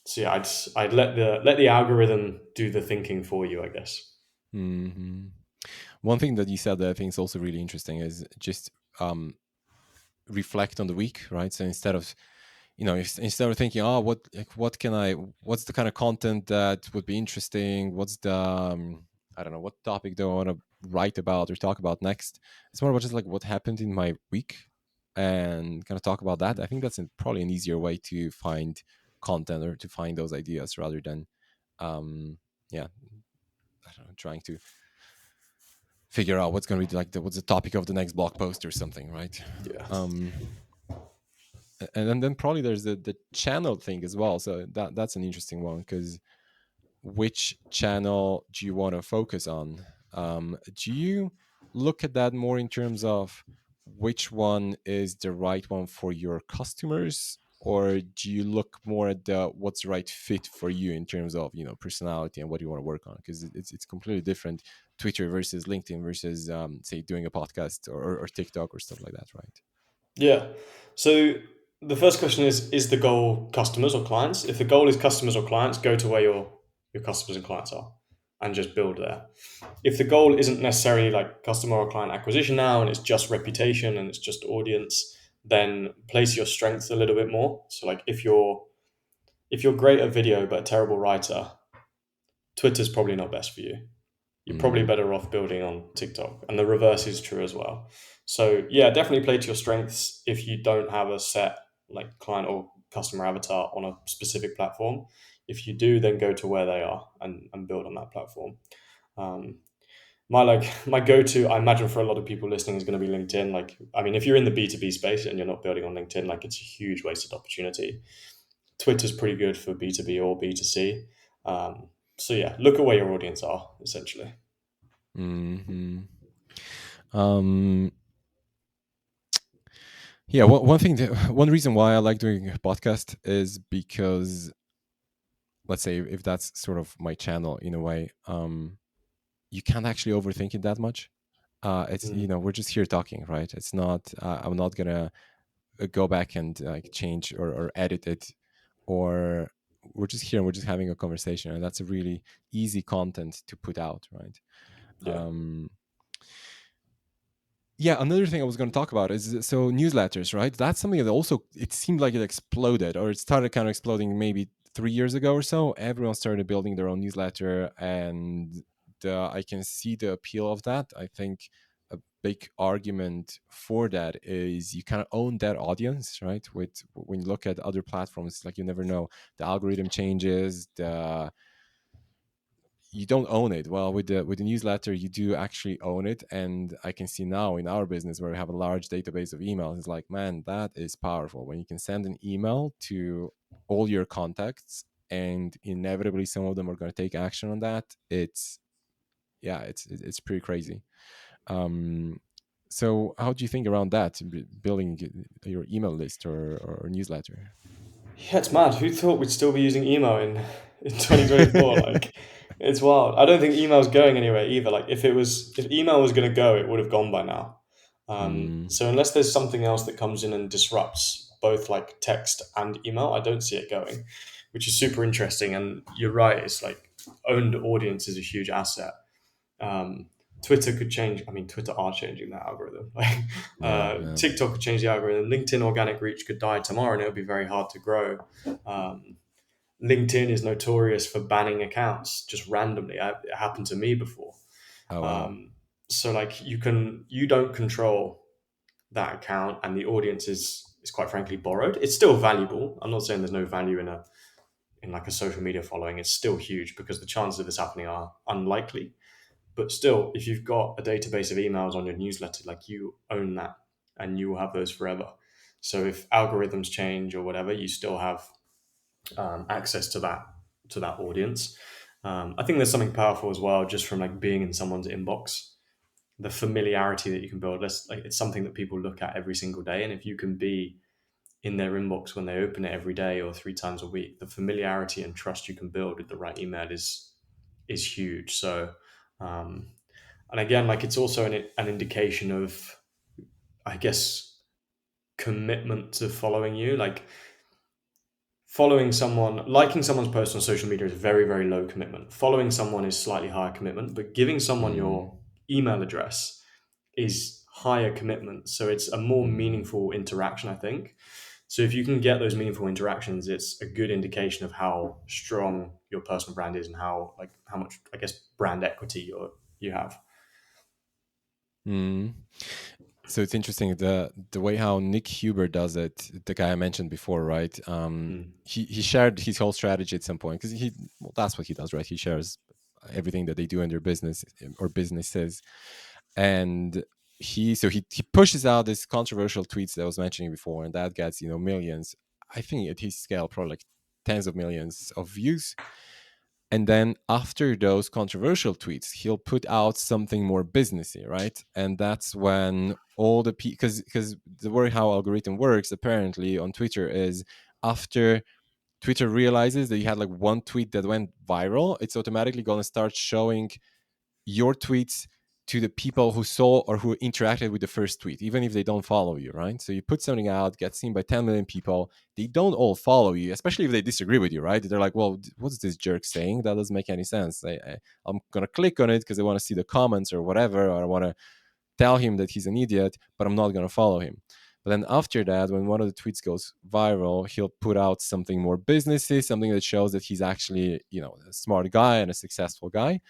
so yeah, I'd let the algorithm do the thinking for you, I guess. Hmm. One thing that you said that I think is also really interesting is just reflect on the week, right? So instead of instead of thinking, oh, what can I, what's the kind of content that would be interesting? What's the I don't know, what topic do I want to write about or talk about next? It's more about just like what happened in my week and kind of talk about that. I think that's probably an easier way to find content or to find those ideas rather than, yeah, I don't know, trying to figure out what's going to be like what's the topic of the next blog post or something, right? Yeah. um and then probably there's the channel thing as well, so that's an interesting one because which channel do you want to focus on? Do you look at that more in terms of which one is the right one for your customers, or do you look more at the what's the right fit for you in terms of personality and what you want to work on? Because it's completely different, Twitter versus LinkedIn versus say doing a podcast or TikTok or stuff like that, right? Yeah. So the first question is the goal customers or clients? If the goal is customers or clients, go to where your customers and clients are and just build there. If the goal isn't necessarily like customer or client acquisition now and it's just reputation and it's just audience, then place your strengths a little bit more. So like if you're great at video but a terrible writer, Twitter's probably not best for you. You're probably Mm, better off building on TikTok. And the reverse is true as well. So yeah, definitely play to your strengths if you don't have a set like client or customer avatar on a specific platform. If you do, then go to where they are and build on that platform. Um, my go-to, I imagine for a lot of people listening, is going to be LinkedIn. Like, I mean, if you're in the B2B space and you're not building on LinkedIn, like it's a huge wasted opportunity. Twitter's pretty good for B2B or B2C. So yeah, look at where your audience are essentially. hmm um yeah, one thing one reason why I like doing a podcast is because, let's say, if that's sort of my channel in a way, you can't actually overthink it that much. It's Mm. we're just here talking, right? It's not I'm not gonna go back and like change or edit it, or we're just here and we're just having a conversation, and that's a really easy content to put out, right? Yeah. um yeah, another thing I was going to talk about is, so newsletters, right? That's something that also, it seemed like it exploded, or it started kind of exploding maybe 3 years ago or so. Everyone started building their own newsletter, and I can see the appeal of that. I think a big argument for that is you kind of own that audience, right? With when you look at other platforms, like, you never know, the algorithm changes, you don't own it. Well, with the newsletter, you do actually own it. And I can see now in our business, where we have a large database of emails, it's like, man, that is powerful when you can send an email to all your contacts, and inevitably some of them are going to take action on that. It's Yeah, it's pretty crazy. um so how do you think around that, building your email list or newsletter? Yeah, it's mad. Who thought we'd still be using email in 2024? Like, it's wild. I don't think email's going anywhere either. Like, if email was going to go, it would have gone by now. mm, So unless there's something else that comes in and disrupts both like text and email, I don't see it going, which is super interesting. And you're right. It's like owned audience is a huge asset. Um, Twitter could change. I mean, Twitter are changing their algorithm. Like, yeah, yeah. TikTok could change the algorithm. LinkedIn organic reach could die tomorrow, and it would be very hard to grow. Um, LinkedIn is notorious for banning accounts just randomly. It happened to me before. Oh, wow. Um, so like you don't control that account, and the audience is quite frankly borrowed. It's still valuable. I'm not saying there's no value in like a social media following. It's still huge because the chances of this happening are unlikely. But still, if you've got a database of emails on your newsletter, like you own that and you will have those forever. So if algorithms change or whatever, you still have access to that audience. I think there's something powerful as well, just from like being in someone's inbox. The familiarity that you can build, like it's something that people look at every single day, and if you can be in their inbox when they open it every day or 3 times a week, the familiarity and trust you can build with the right email is huge. So um, and again, like it's also an indication of, I guess, commitment to following you. Like following someone, liking someone's post on social media is very, very low commitment. Following someone is slightly higher commitment, but giving someone mm, your email address is higher commitment. So it's a more mm. meaningful interaction, I think. So if you can get those meaningful interactions, it's a good indication of how strong your personal brand is and how much, I guess, brand equity you have. Mm. So it's interesting, the way how Nick Huber does it, the guy I mentioned before, right? Mm. He shared his whole strategy at some point, because that's what he does, right? He shares everything that they do in their business or businesses, and he pushes out this controversial tweets that I was mentioning before, and that gets millions. I think at his scale, probably like tens of millions of views. And then after those controversial tweets, he'll put out something more businessy, right? And that's when all the because the way how algorithm works apparently on Twitter is after Twitter realizes that you had like one tweet that went viral, it's automatically going to start showing your tweets to the people who saw or who interacted with the first tweet, even if they don't follow you, right? So you put something out, gets seen by 10 million people. They don't all follow you, especially if they disagree with you, right? They're like, well, what's this jerk saying? That doesn't make any sense. I'm going to click on it because I want to see the comments or whatever, or I want to tell him that he's an idiot, but I'm not going to follow him. But then after that, when one of the tweets goes viral, he'll put out something more businessy, something that shows that he's actually, a smart guy and a successful guy.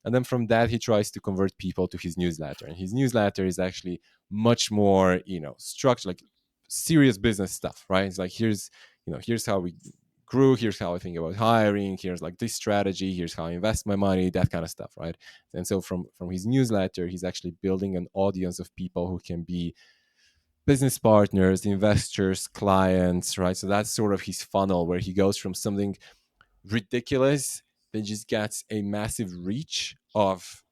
And then from that, he tries to convert people to his newsletter. And his newsletter is actually much more, structured, like serious business stuff, right? It's like, here's how we grew, here's how I think about hiring, here's like this strategy, here's how I invest my money, that kind of stuff, right? And so from his newsletter, he's actually building an audience of people who can be business partners, investors, clients, right? So that's sort of his funnel where he goes from something ridiculous that just gets a massive reach of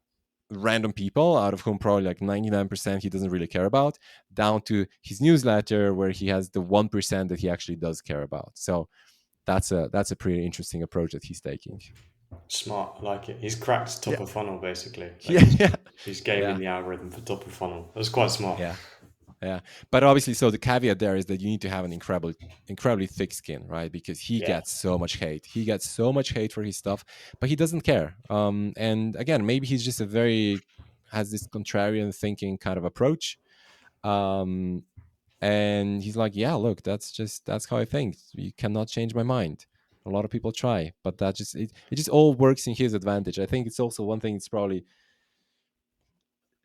random people out of whom probably like 99% he doesn't really care about, down to his newsletter where he has the 1% that he actually does care about. So that's a pretty interesting approach that he's taking. Smart, I like it. He's cracked Yeah. top of funnel basically. Like Yeah. Yeah. he's gaming Yeah. the algorithm for top of funnel. That's quite smart. Yeah. Yeah, but obviously, so the caveat there is that you need to have an incredibly thick skin, right? Because he Yeah. gets so much hate. He gets so much hate for his stuff, but he doesn't care. And again, maybe he's just has this contrarian thinking kind of approach. Um, and he's like, yeah, look, that's how I think. You cannot change my mind. A lot of people try, but it just all works in his advantage. I think it's also one thing. It's probably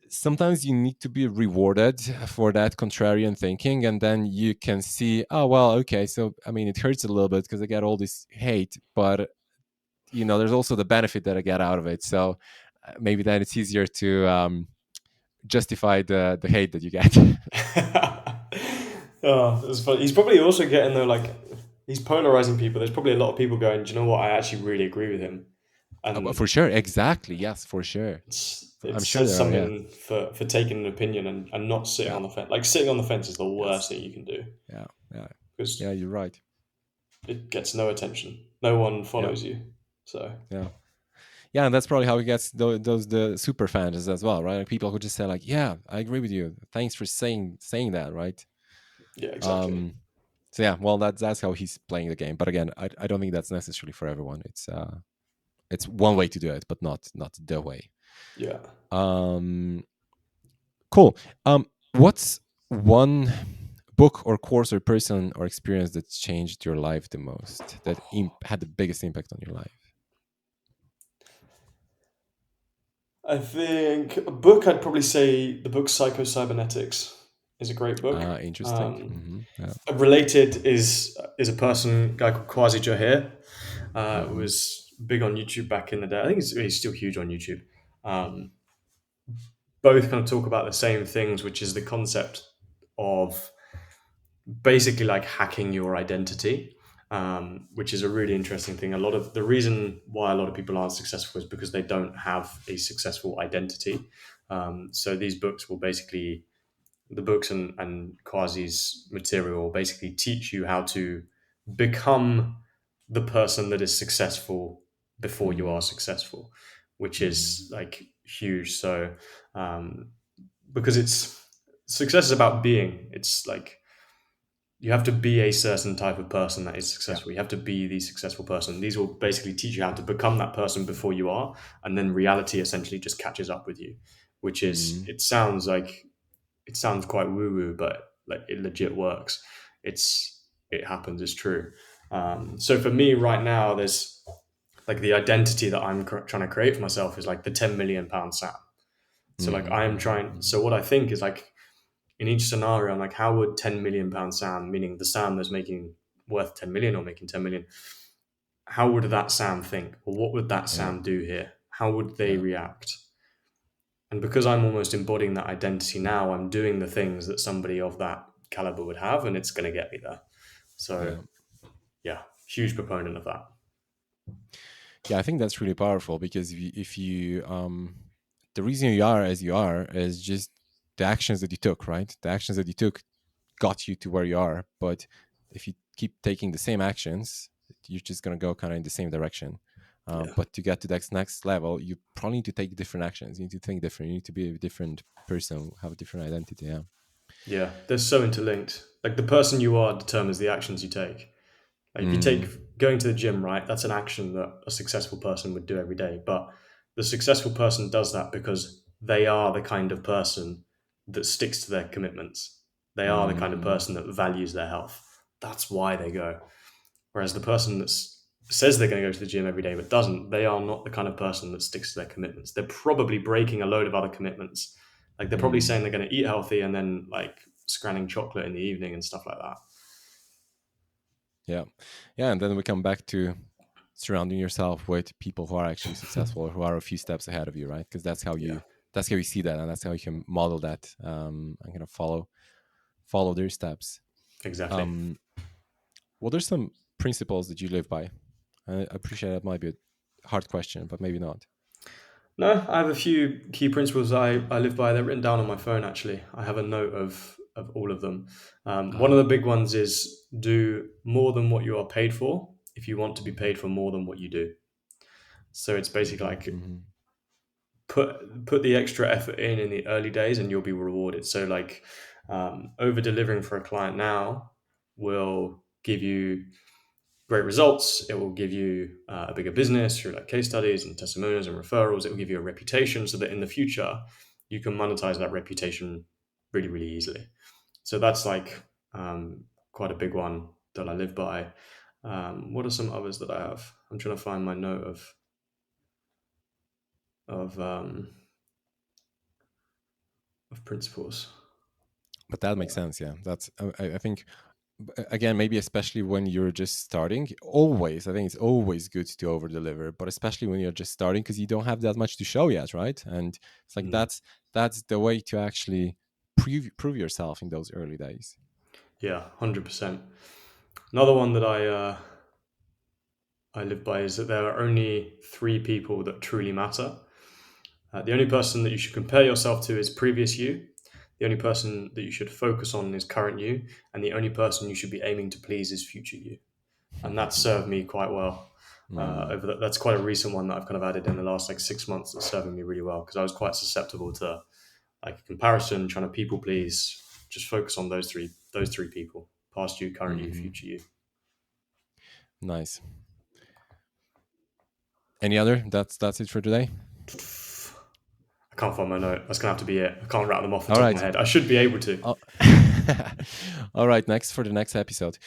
sometimes you need to be rewarded for that contrarian thinking, and then you can see, oh well, okay, so I mean it hurts a little bit because I get all this hate, but there's also the benefit that I get out of it. So maybe then it's easier to justify the hate that you get. Oh, that's funny. He's probably also getting though, like he's polarizing people. There's probably a lot of people going, do you know what? I actually really agree with him, But and for sure, exactly, yes, for sure. it I'm sure says there are, yeah. something for taking an opinion and not sitting Yeah. on the fence. Like sitting on the fence is the worst Yes. thing you can do Yeah. Yeah. Yeah, because you're right. it gets no attention. No one Yeah. follows you. So Yeah. Yeah, and that's probably how he gets those the super fans as well, right? Like people who just say like, "Yeah, I agree with you. Thanks for saying that," right? yeah, exactly. Um, so yeah, well, that's how he's playing the game. But again, I don't think that's necessarily for everyone. It's one way to do it, but not the way. Yeah. Um, cool. What's one book or course or person or experience that changed your life the most? That had the biggest impact on your life? I think a book, I'd probably say the book Psycho-Cybernetics is a great book. Interesting. Yeah. Related is a person, guy called Kwasi Johir, Hmm. was big on YouTube back in the day. I think he's still huge on YouTube. Um, Both kind of talk about the same things, which is the concept of basically like hacking your identity, which is a really interesting thing. A lot of the reason why a lot of people aren't successful is because they don't have a successful identity. So these books will basically, the books and Quasi's material will basically teach you how to become the person that is successful before you are Mm-hmm. successful, which Mm-hmm. is like huge. So um, because it's success is about being, it's like you have to be a certain type of person that is Yeah. successful. You have to be the successful person. These will basically teach you how to become that person before you are, and then reality essentially just catches up with you. Which is, Mm-hmm. it sounds quite woo woo, but like it legit works. It happens. It's true. So for me right now, there's like the identity that I'm trying to create for myself is like the 10 million pound Sam. So like Mm-hmm. I am Mm-hmm. trying. Mm-hmm. So what I think is like in each scenario, I'm like, how would 10 million pound Sam, meaning the Sam that's making worth 10 million or making 10 million, how would that Sam think? Or what would that Yeah. Sam do here? How would they Yeah. react? And because I'm almost embodying that identity now, I'm doing the things that somebody of that caliber would have, and it's going to get me there. So, Yeah. yeah, huge proponent of that. Yeah, I think that's really powerful because if you the reason you are as you are is just the actions that you took, right? The actions that you took got you to where you are, but if you keep taking the same actions, you're just going to go kind of in the same direction. Yeah. But to get to that next level, you probably need to take different actions. You need to think different. You need to be a different person, have a different identity. Yeah. Yeah, they're so interlinked. Like the person you are determines the actions you take. Like if you take going to the gym, right? That's an action that a successful person would do every day. But the successful person does that because they are the kind of person that sticks to their commitments. They are the kind of Mm, person that values their health. That's why they go. Whereas the person that says they're going to go to the gym every day but doesn't, they are not the kind of person that sticks to their commitments. They're probably breaking a load of other commitments. Like they're probably saying they're going to eat healthy and then like scanning chocolate in the evening and stuff like that. yeah. Yeah. And then we come back to surrounding yourself with people who are actually successful or who are a few steps ahead of you, right? Because Yeah, that's how you see that, and that's how you can model that, and kind of follow their steps. exactly. Um, what are some principles that you live by? I appreciate that might be a hard question, but maybe not. No, I have a few key principles I live by. They're written down on my phone, actually. I have a note of all of them. One of the big ones is do more than what you are paid for if you want to be paid for more than what you do. So it's basically Mm-hmm, like mm-hmm, put the extra effort in the early days and you'll be rewarded. So like over delivering for a client now will give you great results. It will give you a bigger business through like case studies and testimonials and referrals. It will give you a reputation so that in the future you can monetize that reputation really, really easily. So that's like quite a big one that I live by. What are some others that I have? I'm trying to find my note of um, of principles. but that makes sense. Yeah, that's I think again, maybe especially when you're just starting, always I think it's always good to over deliver, but especially when you're just starting because you don't have that much to show yet, right? And it's like Mm, that's the way to actually prove yourself in those early days. yeah, 100%. Another one that I live by is that there are only three people that truly matter. The only person that you should compare yourself to is previous you. The only person that you should focus on is current you, and the only person you should be aiming to please is future you. And that served me quite well. Mm, That's quite a recent one that I've kind of added in the last like 6 months. That's serving me really well because I was quite susceptible to like a comparison, trying to people please. Just focus on those three people: past you, current you, mm-hmm. future you. Nice. Any other? That's it for today. I can't find my note. That's gonna have to be it. I can't rattle them off the All top of my right. head. I should be able to. Oh. All right. Next for the next episode.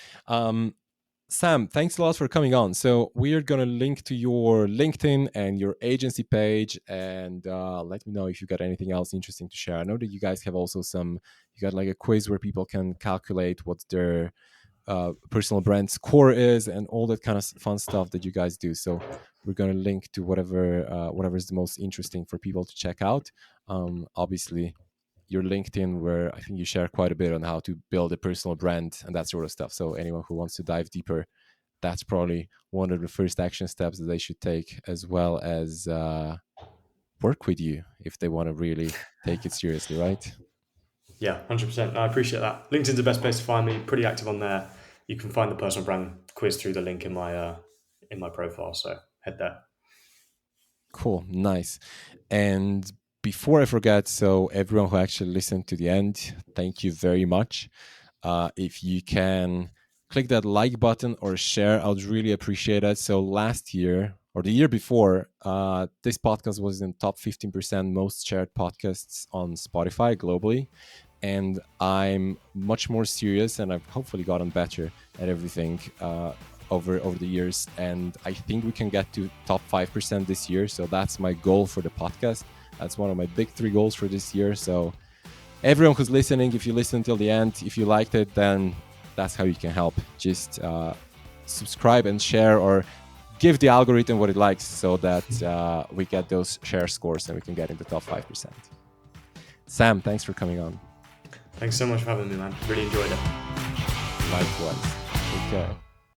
Sam, thanks a lot for coming on. So we are going to link to your LinkedIn and your agency page, and let me know if you got anything else interesting to share. I know that you guys have also you got like a quiz where people can calculate what their personal brand score is and all that kind of fun stuff that you guys do. So we're going to link to whatever is the most interesting for people to check out. Obviously, your LinkedIn, where I think you share quite a bit on how to build a personal brand and that sort of stuff. So anyone who wants to dive deeper, that's probably one of the first action steps that they should take, as well as work with you if they want to really take it seriously, right? Yeah, 100%. No, I appreciate that. LinkedIn's the best place to find me. Pretty active on there. You can find the personal brand quiz through the link in my profile. So head there. Cool, nice. And before I forget, so everyone who actually listened to the end, thank you very much. If you can click that like button or share, I would really appreciate it. So last year or the year before, this podcast was in top 15% most shared podcasts on Spotify globally. And I'm much more serious, and I've hopefully gotten better at everything over the years. And I think we can get to top 5% this year. So that's my goal for the podcast. That's one of my big 3 goals for this year. So everyone who's listening, if you listen till the end, if you liked it, then that's how you can help. Just subscribe and share, or give the algorithm what it likes, so that we get those share scores and we can get in the top 5%. Sam, thanks for coming on. Thanks so much for having me, man. Really enjoyed it. Likewise. Take care.